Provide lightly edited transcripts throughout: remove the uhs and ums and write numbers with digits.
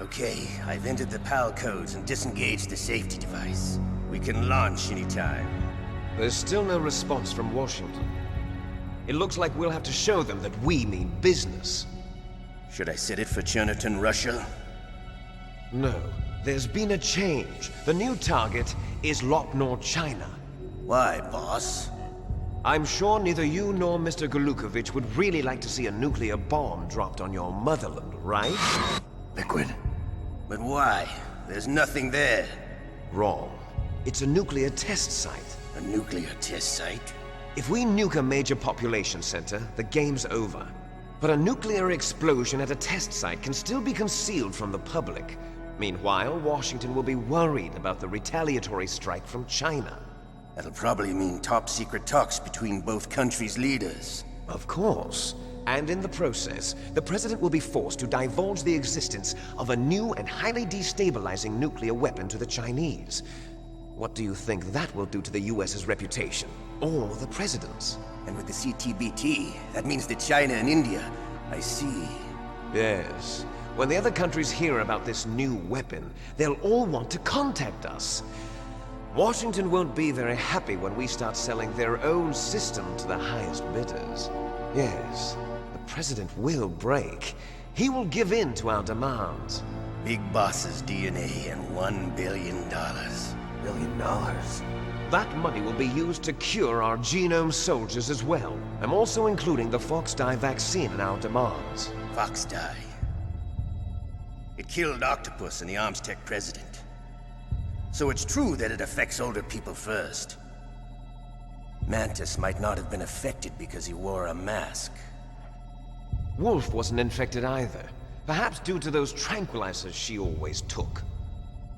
Okay, I've entered the PAL codes and disengaged the safety device. We can launch anytime. There's still no response from Washington. It looks like we'll have to show them that we mean business. Should I set it for Cherniton, Russia? No. There's been a change. The new target is Lopnor, China. Why, boss? I'm sure neither you nor Mr. Golukovich would really like to see a nuclear bomb dropped on your motherland, right? Liquid. But why? There's nothing there. Wrong. It's a nuclear test site. A nuclear test site? If we nuke a major population center, the game's over. But a nuclear explosion at a test site can still be concealed from the public. Meanwhile, Washington will be worried about the retaliatory strike from China. That'll probably mean top-secret talks between both countries' leaders. Of course. And in the process, the President will be forced to divulge the existence of a new and highly destabilizing nuclear weapon to the Chinese. What do you think that will do to the US's reputation? Or the President's? And with the CTBT, that means that China and India. I see. Yes. When the other countries hear about this new weapon, they'll all want to contact us. Washington won't be very happy when we start selling their own system to the highest bidders. Yes, the President will break. He will give in to our demands. Big Boss's DNA and $1 billion. $1 billion? That money will be used to cure our genome soldiers as well. I'm also including the Fox-Die vaccine in our demands. Fox-Die? It killed Octopus and the Armstech president. So it's true that it affects older people first. Mantis might not have been affected because he wore a mask. Wolf wasn't infected either. Perhaps due to those tranquilizers she always took.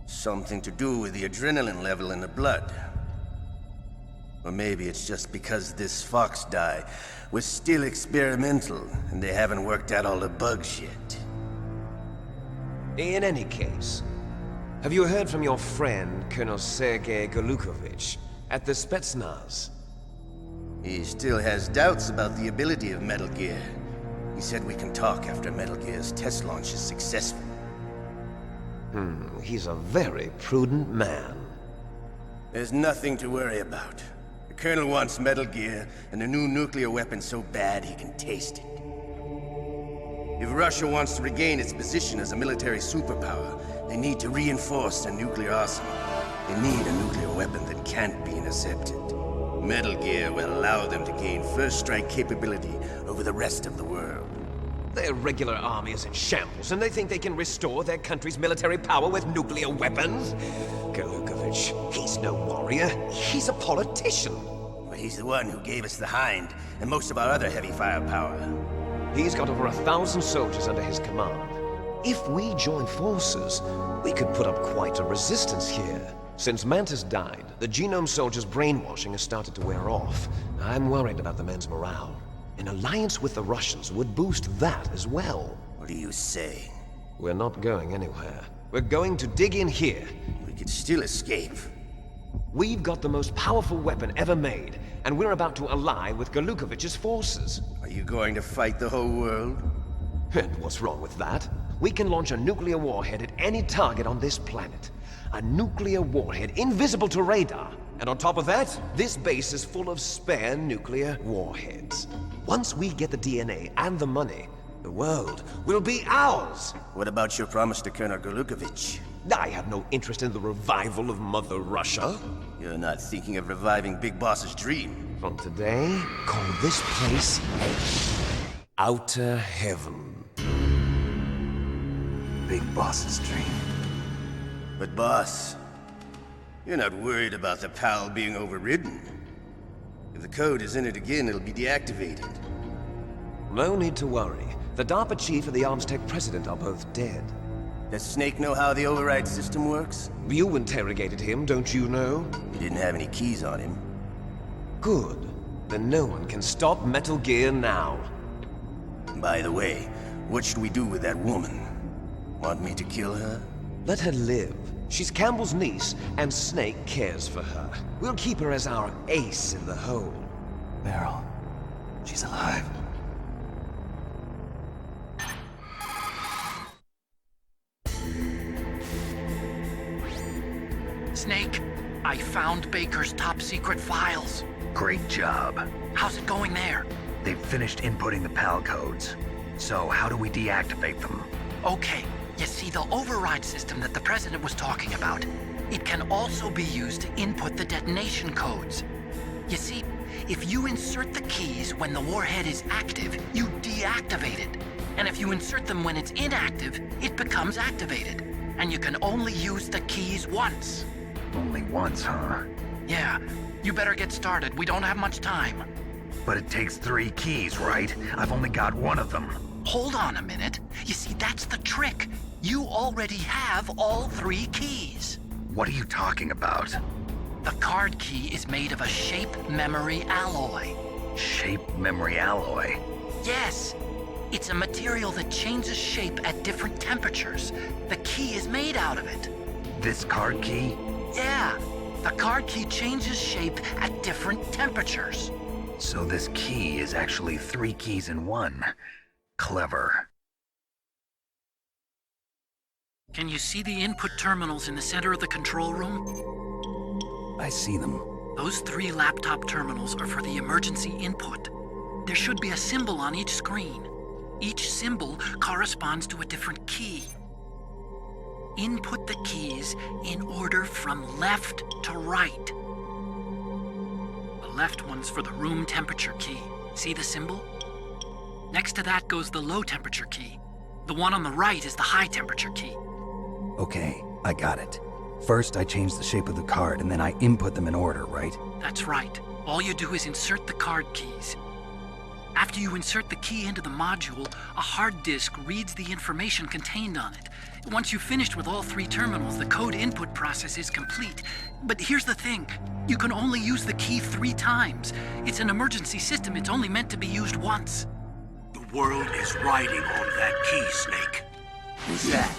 Something to do with the adrenaline level in the blood. Or maybe it's just because this Fox-Die was still experimental and they haven't worked out all the bugs yet. In any case, have you heard from your friend, Colonel Sergei Golukovich, at the Spetsnaz? He still has doubts about the ability of Metal Gear. He said we can talk after Metal Gear's test launch is successful. He's a very prudent man. There's nothing to worry about. The Colonel wants Metal Gear and a new nuclear weapon so bad he can taste it. If Russia wants to regain its position as a military superpower, they need to reinforce their nuclear arsenal. They need a nuclear weapon that can't be intercepted. Metal Gear will allow them to gain first strike capability over the rest of the world. Their regular army is in shambles, and they think they can restore their country's military power with nuclear weapons? Golukovich, he's no warrior. He's a politician. But he's the one who gave us the Hind and most of our other heavy firepower. He's got over 1,000 soldiers under his command. If we join forces, we could put up quite a resistance here. Since Mantis died, the genome soldiers' brainwashing has started to wear off. I'm worried about the men's morale. An alliance with the Russians would boost that as well. What are you saying? We're not going anywhere. We're going to dig in here. We could still escape. We've got the most powerful weapon ever made, and we're about to ally with Golukovich's forces. Are you going to fight the whole world? And what's wrong with that? We can launch a nuclear warhead at any target on this planet. A nuclear warhead invisible to radar. And on top of that, this base is full of spare nuclear warheads. Once we get the DNA and the money, the world will be ours! What about your promise to Colonel Golukovich? I have no interest in the revival of Mother Russia. You're not thinking of reviving Big Boss's dream. From today, call this place Outer Heaven. Big Boss's dream. But boss, you're not worried about the PAL being overridden. If the code is in it again, it'll be deactivated. No need to worry. The DARPA chief and the Armstech president are both dead. Does Snake know how the override system works? You interrogated him, don't you know? He didn't have any keys on him. Good. Then no one can stop Metal Gear now. By the way, what should we do with that woman? Want me to kill her? Let her live. She's Campbell's niece, and Snake cares for her. We'll keep her as our ace in the hole. Meryl, she's alive. Snake, I found Baker's top secret files. Great job. How's it going there? They've finished inputting the PAL codes. So how do we deactivate them? Okay, you see the override system that the President was talking about. It can also be used to input the detonation codes. You see, if you insert the keys when the warhead is active, you deactivate it. And if you insert them when it's inactive, it becomes activated. And you can only use the keys once. Only once, huh? Yeah, you better get started. We don't have much time. But it takes 3 keys, right? I've only got 1 of them. Hold on a minute. You see, that's the trick. You already have all 3 keys. What are you talking about? The card key is made of a shape memory alloy. Shape memory alloy? Yes. It's a material that changes shape at different temperatures. The key is made out of it. This card key? Yeah. The card key changes shape at different temperatures. So this key is actually 3 keys in 1. Clever. Can you see the input terminals in the center of the control room? I see them. Those 3 laptop terminals are for the emergency input. There should be a symbol on each screen. Each symbol corresponds to a different key. Input the keys in order from left to right. The left one's for the room temperature key. See the symbol? Next to that goes the low temperature key. The one on the right is the high temperature key. Okay, I got it. First, I change the shape of the card, and then I input them in order, right? That's right. All you do is insert the card keys. After you insert the key into the module, a hard disk reads the information contained on it. Once you've finished with all 3 terminals, the code input process is complete. But here's the thing. You can only use the key 3 times. It's an emergency system. It's only meant to be used once. The world is riding on that key, Snake. Who's that?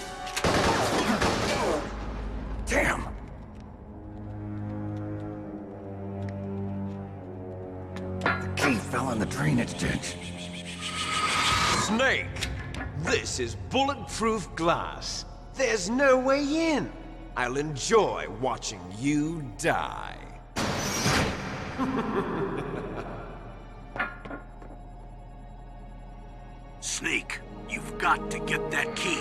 Damn! The key fell in the drainage ditch. Snake! This is bulletproof glass. There's no way in. I'll enjoy watching you die. Snake, you've got to get that key.